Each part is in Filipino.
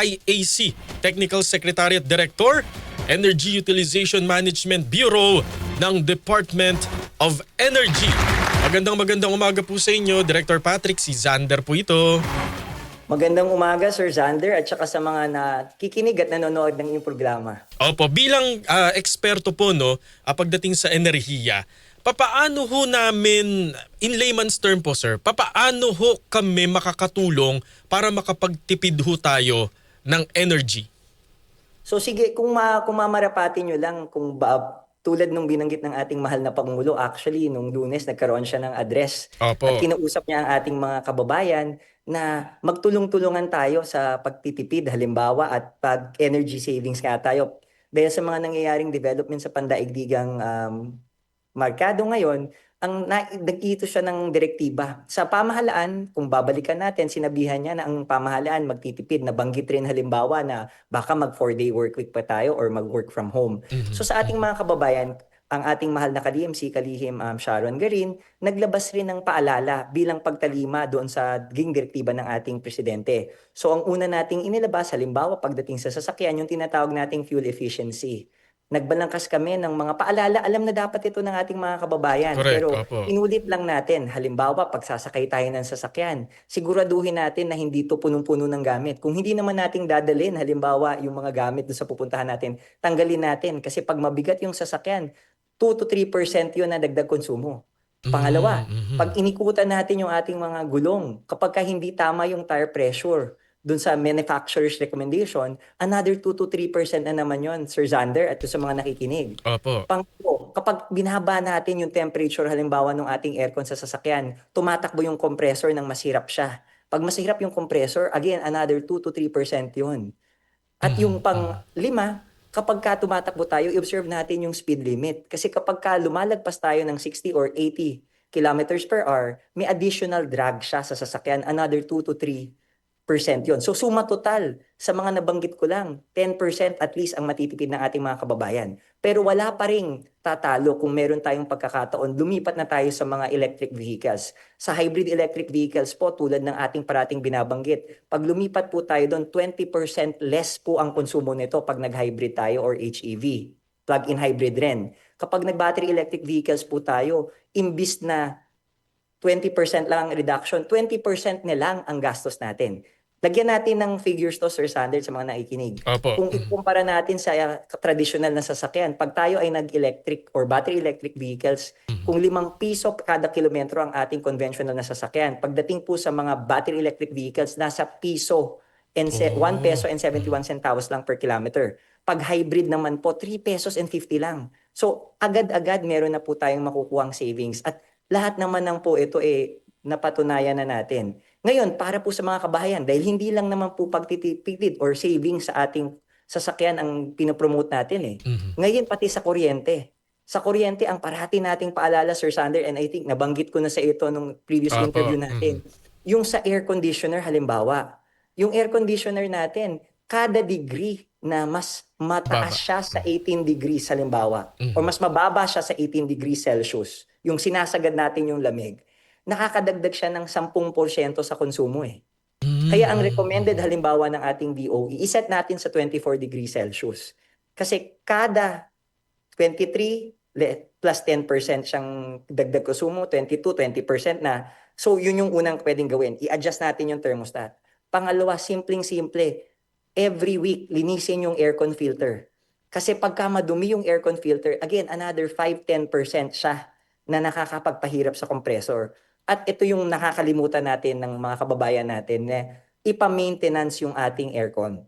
IAC Technical Secretariat Director, Energy Utilization Management Bureau ng Department of Energy. Magandang umaga po sa inyo, Director Patrick. Si Zander po ito. Magandang umaga, Sir Zander, at saka sa mga nakikinig at nanonood ng iyong programa. Opo, bilang eksperto po pagdating sa enerhiya, papaano ho namin, in layman's term po sir, papaano ho kami makakatulong para makapagtipid ho tayo ng energy? So sige, kung mamarapati nyo lang, tulad nung binanggit ng ating mahal na Pangulo, actually, nung Lunes, nagkaroon siya ng address. Opo. At kinausap niya ang ating mga kababayan na magtulong-tulungan tayo sa pagtitipid, halimbawa, at pag-energy savings nga tayo. Dahil sa mga nangyayaring development sa pandaigdigang merkado ngayon, nag-ito siya ng direktiba. Sa pamahalaan, kung babalikan natin, sinabihan niya na ang pamahalaan magtitipid. Nabanggit rin halimbawa na baka mag 4-day work week pa tayo or mag-work from home. So sa ating mga kababayan, ang ating mahal na ka-DMC, Kalihim Sharon Garin, naglabas rin ng paalala bilang pagtalima doon sa ging direktiba ng ating presidente. So ang una nating inilabas, halimbawa pagdating sa sasakyan, yung tinatawag nating fuel efficiency. Nagbalangkas kami ng mga paalala. Alam na dapat ito ng ating mga kababayan. Correct, Pero opo. inulit lang natin. Halimbawa, pagsasakay tayo ng sasakyan, siguraduhin natin na hindi ito punong-puno ng gamit. Kung hindi naman nating dadalhin, halimbawa, yung mga gamit doon sa pupuntahan natin, tanggalin natin. Kasi pag mabigat yung sasakyan, 2 to 3% yun na dagdag konsumo. Pangalawa, pag inikutan natin yung ating mga gulong, kapag hindi tama yung tire pressure, dun sa manufacturer's recommendation, another 2 to 3% na naman yon, Sir Zander, at sa mga nakikinig. Opo. Pangalawa, kapag binaba natin yung temperature, halimbawa ng ating aircon sa sasakyan, tumatakbo yung compressor nang masirap siya. Pag masirap yung compressor, again, another 2 to 3% yun. At yung pang-lima, kapag ka tumatakbo tayo, i-observe natin yung speed limit. Kasi kapag ka lumalagpas tayo ng 60 or 80 kilometers per hour, may additional drag siya sa sasakyan, another 2 to 3% yun. So suma total sa mga nabanggit ko lang, 10% at least ang matitipid ng ating mga kababayan. Pero wala pa ring tatalo kung meron tayong pagkakataon, lumipat na tayo sa mga electric vehicles. Sa hybrid electric vehicles po, tulad ng ating parating binabanggit, pag lumipat po tayo doon, 20% less po ang konsumo nito pag nag-hybrid tayo or HEV. Plug-in hybrid rin. Kapag nag-battery electric vehicles po tayo, imbis na 20% lang ang reduction, 20% na lang ang gastos natin. Lagyan natin ng figures to, Sir Sander, sa mga nakikinig. Opo. Kung ikumpara natin sa traditional na sasakyan, pag tayo ay nag-electric or battery electric vehicles, kung 5 piso kada kilometro ang ating conventional na sasakyan, pagdating po sa mga battery electric vehicles, nasa piso and 1 peso and 71 centavos lang per kilometer. Pag hybrid naman po, 3 pesos and 50 lang. So agad-agad meron na po tayong makukuhang savings. At lahat naman ng po ito napatunayan na natin. Ngayon, para po sa mga kabahayan, dahil hindi lang naman po pagtitipid or savings sa ating sasakyan ang pinopromote natin Ngayon, pati sa kuryente. Sa kuryente, ang parati nating paalala, Sir Sander, and I think nabanggit ko na sa ito nung previous Opo. interview natin. Yung sa air conditioner, halimbawa. Yung air conditioner natin, kada degree na mas mataas siya sa 18 degrees halimbawa, o mas mababa siya sa 18 degrees Celsius, yung sinasagad natin yung lamig, nakakadagdag siya ng 10% sa konsumo Kaya ang recommended halimbawa ng ating DOE, iset natin sa 24 degrees Celsius. Kasi kada 23 plus 10% siyang dagdag konsumo, 22, 20% na. So yun yung unang pwedeng gawin. I-adjust natin yung thermostat. Pangalawa, simpleng-simple. Every week, linisin yung aircon filter. Kasi pagka madumi yung aircon filter, again, another 5-10% siya na nakakapagpahirap sa compressor. At ito yung nakakalimutan natin ng mga kababayan natin na ipa-maintenance yung ating aircon.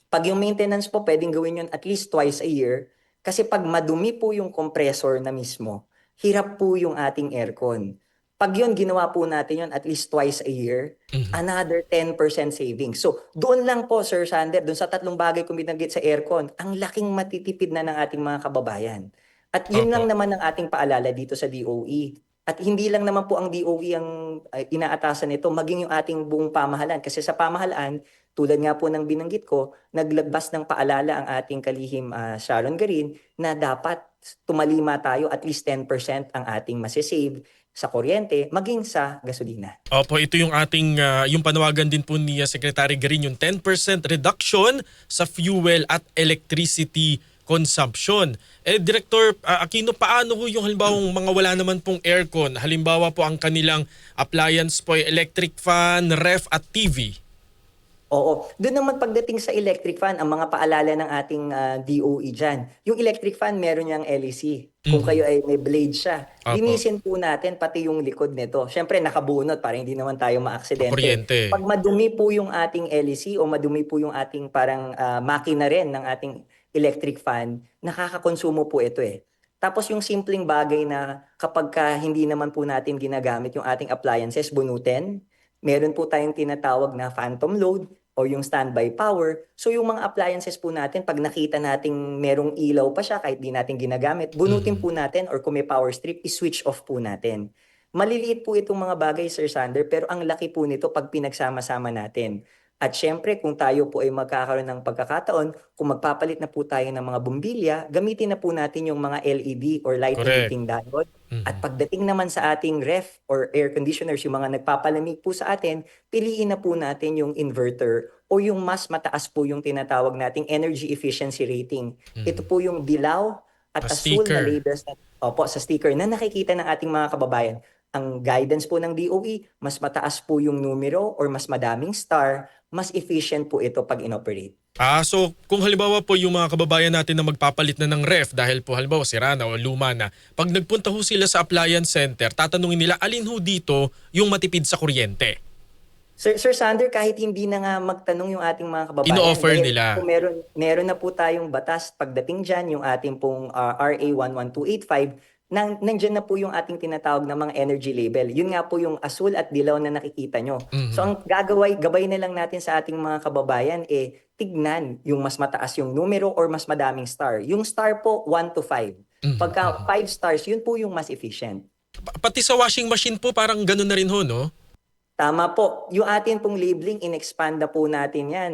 Pag yung maintenance po, pwedeng gawin yun at least twice a year. Kasi pag madumi po yung compressor na mismo, hirap po yung ating aircon. Pag yun, ginawa po natin yun at least twice a year, another 10% savings. So, doon lang po, Sir Sander, doon sa tatlong bagay kung binanggit sa aircon, ang laking matitipid na ng ating mga kababayan. At yun lang Opo. naman ang ating paalala dito sa DOE. At hindi lang naman po ang DOE ang inaatasan nito, maging yung ating buong pamahalaan. Kasi sa pamahalaan, tulad nga po ng binanggit ko, naglagbas ng paalala ang ating kalihim Sharon Garin na dapat tumalima tayo at least 10% ang ating masisave sa kuryente, maging sa gasolina. Opo, ito yung ating yung panawagan din po ni Secretary Green, yung 10% reduction sa fuel at electricity consumption. Director Aquino, paano ho yung halimbawa mga wala naman pong aircon? Halimbawa po ang kanilang appliance po ay electric fan, ref at TV. Oo. Doon naman pagdating sa electric fan, ang mga paalala ng ating DOE dyan. Yung electric fan, meron niyang LEC. Kung kayo ay may blade siya, Opo. linisin po natin pati yung likod nito. Siyempre, nakabunot para hindi naman tayo maaksidente. Kuryente. Pag madumi po yung ating LEC o madumi po yung ating parang makina rin ng ating electric fan, nakakakonsumo po ito eh. Tapos yung simpleng bagay na kapag hindi naman po natin ginagamit yung ating appliances, bunutin, meron po tayong tinatawag na phantom load o yung standby power. So yung mga appliances po natin, pag nakita nating merong ilaw pa siya kahit di natin ginagamit, bunutin po natin or kung may power strip, i-switch off po natin. Maliliit po itong mga bagay, Sir Sander, pero ang laki po nito pag pinagsama-sama natin. At syempre, kung tayo po ay magkakaroon ng pagkakataon, kung magpapalit na po tayo ng mga bumbilya, gamitin na po natin yung mga LED or light Correct. emitting diode. At pagdating naman sa ating ref or air conditioners, yung mga nagpapalamig po sa atin, piliin na po natin yung inverter o yung mas mataas po yung tinatawag nating energy efficiency rating. Ito po yung dilaw at A asul na sticker. labels sa sticker na nakikita ng ating mga kababayan. Ang guidance po ng DOE, mas mataas po yung numero or mas madaming star, mas efficient po ito pag inoperate. So kung halimbawa po yung mga kababayan natin na magpapalit na ng ref dahil po halimbawa sira na o luma na, pag nagpunta ho sila sa appliance center, tatanungin nila alin ho dito yung matipid sa kuryente. Sir Sander, kahit hindi na nga magtanong yung ating mga kababayan, Ino-offer dahil nila. po meron na po tayong batas pagdating dyan, yung ating pong RA 11285, nandyan na po yung ating tinatawag na mga energy label. Yun nga po yung asul at dilaw na nakikita nyo. So ang gabay na lang natin sa ating mga kababayan, tignan yung mas mataas yung numero or mas madaming star. Yung star po, 1 to 5. Pagka 5 stars, yun po yung mas efficient. Pati sa washing machine po parang ganun na rin ho, no? Tama po. Yung atin pong labeling, in-expand na po natin yan.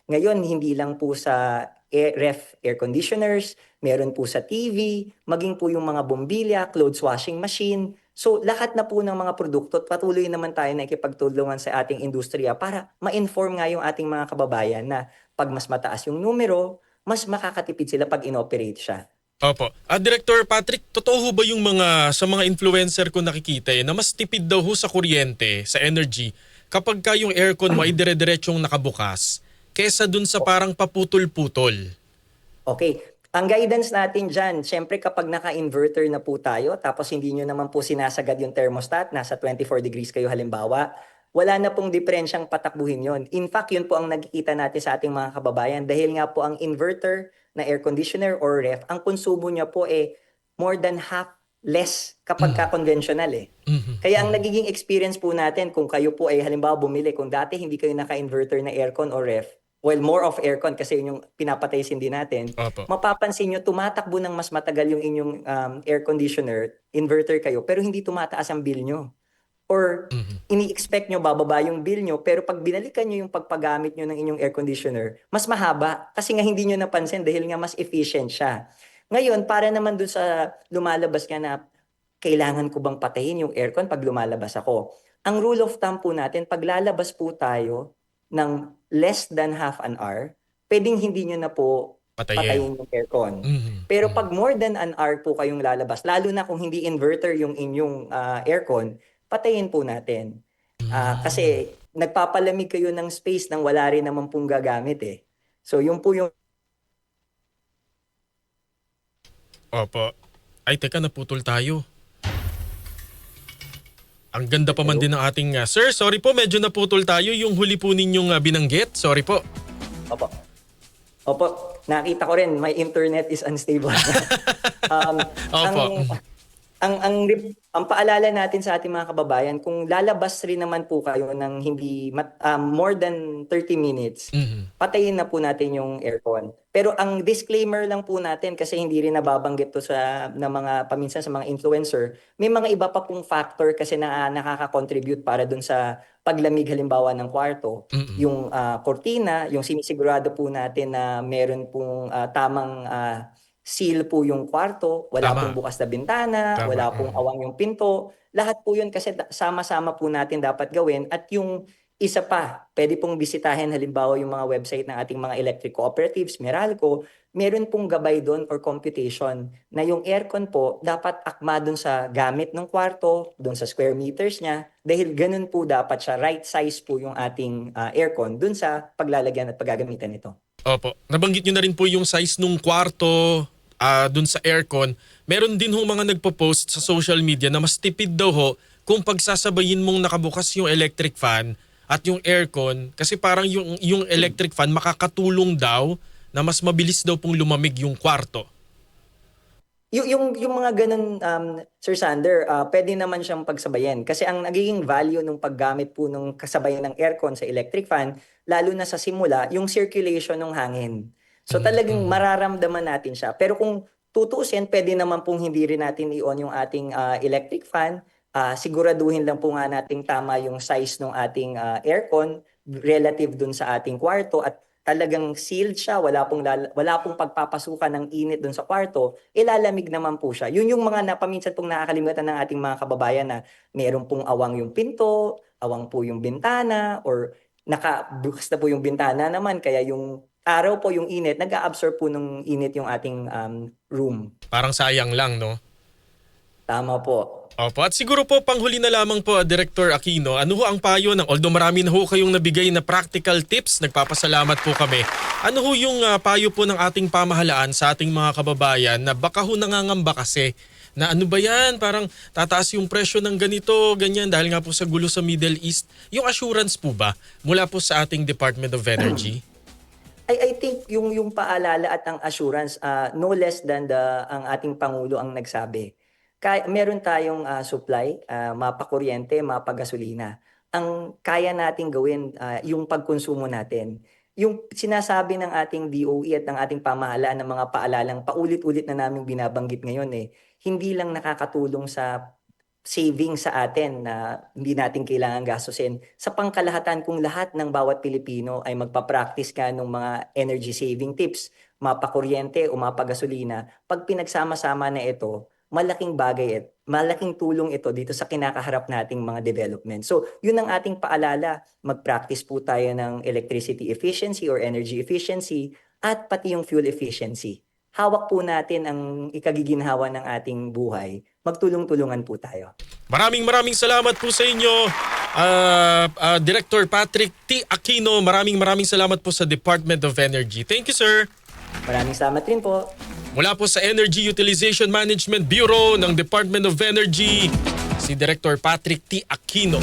Ngayon, hindi lang po sa air conditioners, meron po sa TV, maging po yung mga bombilya, clothes washing machine. So lahat na po ng mga produkto, patuloy naman tayo na ikipagtulungan sa ating industriya para ma-inform nga yung ating mga kababayan na pag mas mataas yung numero, mas makakatipid sila pag inoperate siya. Opo. Director Patrick, totoo ho ba yung sa mga influencer ko nakikita na mas tipid daw ho sa kuryente, sa energy, kapag ka yung aircon mo ay dire-diretsyong nakabukas, kesa dun sa parang paputol-putol? Okay. Ang guidance natin dyan, syempre kapag naka-inverter na po tayo, tapos hindi nyo naman po sinasagad yung thermostat, nasa 24 degrees kayo halimbawa, wala na pong diferensyang patakbuhin yon. In fact, yun po ang nakikita natin sa ating mga kababayan dahil nga po ang inverter na air conditioner or ref, ang konsumo niya po more than half less kapag ka-conventional Kaya ang nagiging experience po natin kung kayo po ay halimbawa bumili, kung dati hindi kayo naka-inverter na aircon or ref, well, more of aircon kasi yun yung pinapatay sindi natin, Opo. mapapansin nyo, tumatakbo ng mas matagal yung inyong air conditioner, inverter kayo, pero hindi tumataas ang bill nyo. Or ini-expect nyo bababa yung bill nyo, pero pag binalikan nyo yung pagpagamit nyo ng inyong air conditioner, mas mahaba kasi nga hindi nyo napansin dahil nga mas efficient siya. Ngayon, para naman dun sa lumalabas nga na kailangan ko bang patayin yung aircon pag lumalabas ako? Ang rule of thumb po natin, pag lalabas po tayo ng less than half an hour, pwedeng hindi nyo na po Patayin. patayin yung aircon. Pero pag more than an hour po kayong lalabas, lalo na kung hindi inverter yung inyong aircon, patayin po natin. Kasi nagpapalamig kayo ng space nang wala rin naman pong gagamit So yung po yung Opo. Ay, teka, naputol tayo. Ang ganda pa man din ng ating... Sir, sorry po, medyo naputol tayo. Yung huli po ninyong binanggit. Sorry po. Opo. Opo, nakita ko rin, my internet is unstable. Opo. Ang paalala natin sa ating mga kababayan, kung lalabas rin naman po kayo ng hindi more than 30 minutes, patayin na po natin yung aircon. Pero ang disclaimer lang po natin, kasi hindi rin nababanggit to paminsan sa mga influencer, may mga iba pa pong factor kasi na nakaka-contribute para dun sa paglamig halimbawa ng kwarto. Yung kortina, yung sinisigurado po natin na meron pong tamang seal po yung kwarto, wala Tama. pong bukas na bintana, Tama. wala pong awang yung pinto. Lahat po yun kasi sama-sama po natin dapat gawin. At yung isa pa, pwede pong bisitahin halimbawa yung mga website ng ating mga electric cooperatives, Meralco, meron pong gabay doon or computation na yung aircon po dapat akma doon sa gamit ng kwarto, doon sa square meters niya, dahil ganun po dapat siya, right size po yung ating aircon doon sa paglalagyan at paggagamitan nito. Opo. Nabanggit nyo na rin po yung size nung kwarto dun sa aircon. Meron din ho mga nagpo-post sa social media na mas tipid daw ho kung pagsasabayin mong nakabukas yung electric fan at yung aircon kasi parang yung electric fan makakatulong daw na mas mabilis daw pong lumamig yung kwarto. Yung mga ganun, Sir Sander, pwede naman siyang pagsabayan. Kasi ang nagiging value ng paggamit po ng kasabayan ng aircon sa electric fan, lalo na sa simula, yung circulation ng hangin. So talagang mararamdaman natin siya. Pero kung tutuusin, pwede naman pong hindi rin natin i-on yung ating electric fan. Siguraduhin lang po nga nating tama yung size ng ating aircon relative dun sa ating kwarto at talagang sealed siya, wala pong pagpapasukan ng init dun sa kwarto, ilalamig naman po siya. Yun yung mga paminsan pong nakakalimutan ng ating mga kababayan na meron pong awang yung pinto, awang po yung bintana, or nakabukas na po yung bintana naman, kaya yung araw po yung init, nag-a-absorb po ng init yung ating room. Parang sayang lang, no? Tama po. Opo. At siguro po, panghuli na lamang po, Director Aquino, ano ho ang payo ng, although marami na ho kayong nabigay na practical tips, nagpapasalamat po kami. Ano ho yung payo po ng ating pamahalaan sa ating mga kababayan na baka ho nangangamba kasi na ano ba yan, parang tataas yung presyo ng ganito, ganyan, dahil nga po sa gulo sa Middle East. Yung assurance po ba mula po sa ating Department of Energy? I think yung paalala at ang assurance, no less than ang ating Pangulo ang nagsabi. Meron tayong supply, mapakuryente, mapagasolina. Ang kaya nating gawin, yung pagkonsumo natin. Yung sinasabi ng ating DOE at ng ating pamahalaan ng mga paalalang paulit-ulit na naming binabanggit ngayon, hindi lang nakakatulong sa saving sa atin na hindi natin kailangan gastusin. Sa pangkalahatan, kung lahat ng bawat Pilipino ay magpa-practice ka ng mga energy saving tips, mapakuryente o mapagasolina, pag pinagsama-sama na ito, malaking bagay at malaking tulong ito dito sa kinakaharap nating mga development. So, yun ang ating paalala. Mag-practice po tayo ng electricity efficiency or energy efficiency at pati yung fuel efficiency. Hawak po natin ang ikagiginhawa ng ating buhay. Magtulong-tulungan po tayo. Maraming salamat po sa inyo, Director Patrick T. Aquino. Maraming salamat po sa Department of Energy. Thank you, sir. Maraming salamat rin po. Mula po sa Energy Utilization Management Bureau ng Department of Energy, si Director Patrick T. Aquino.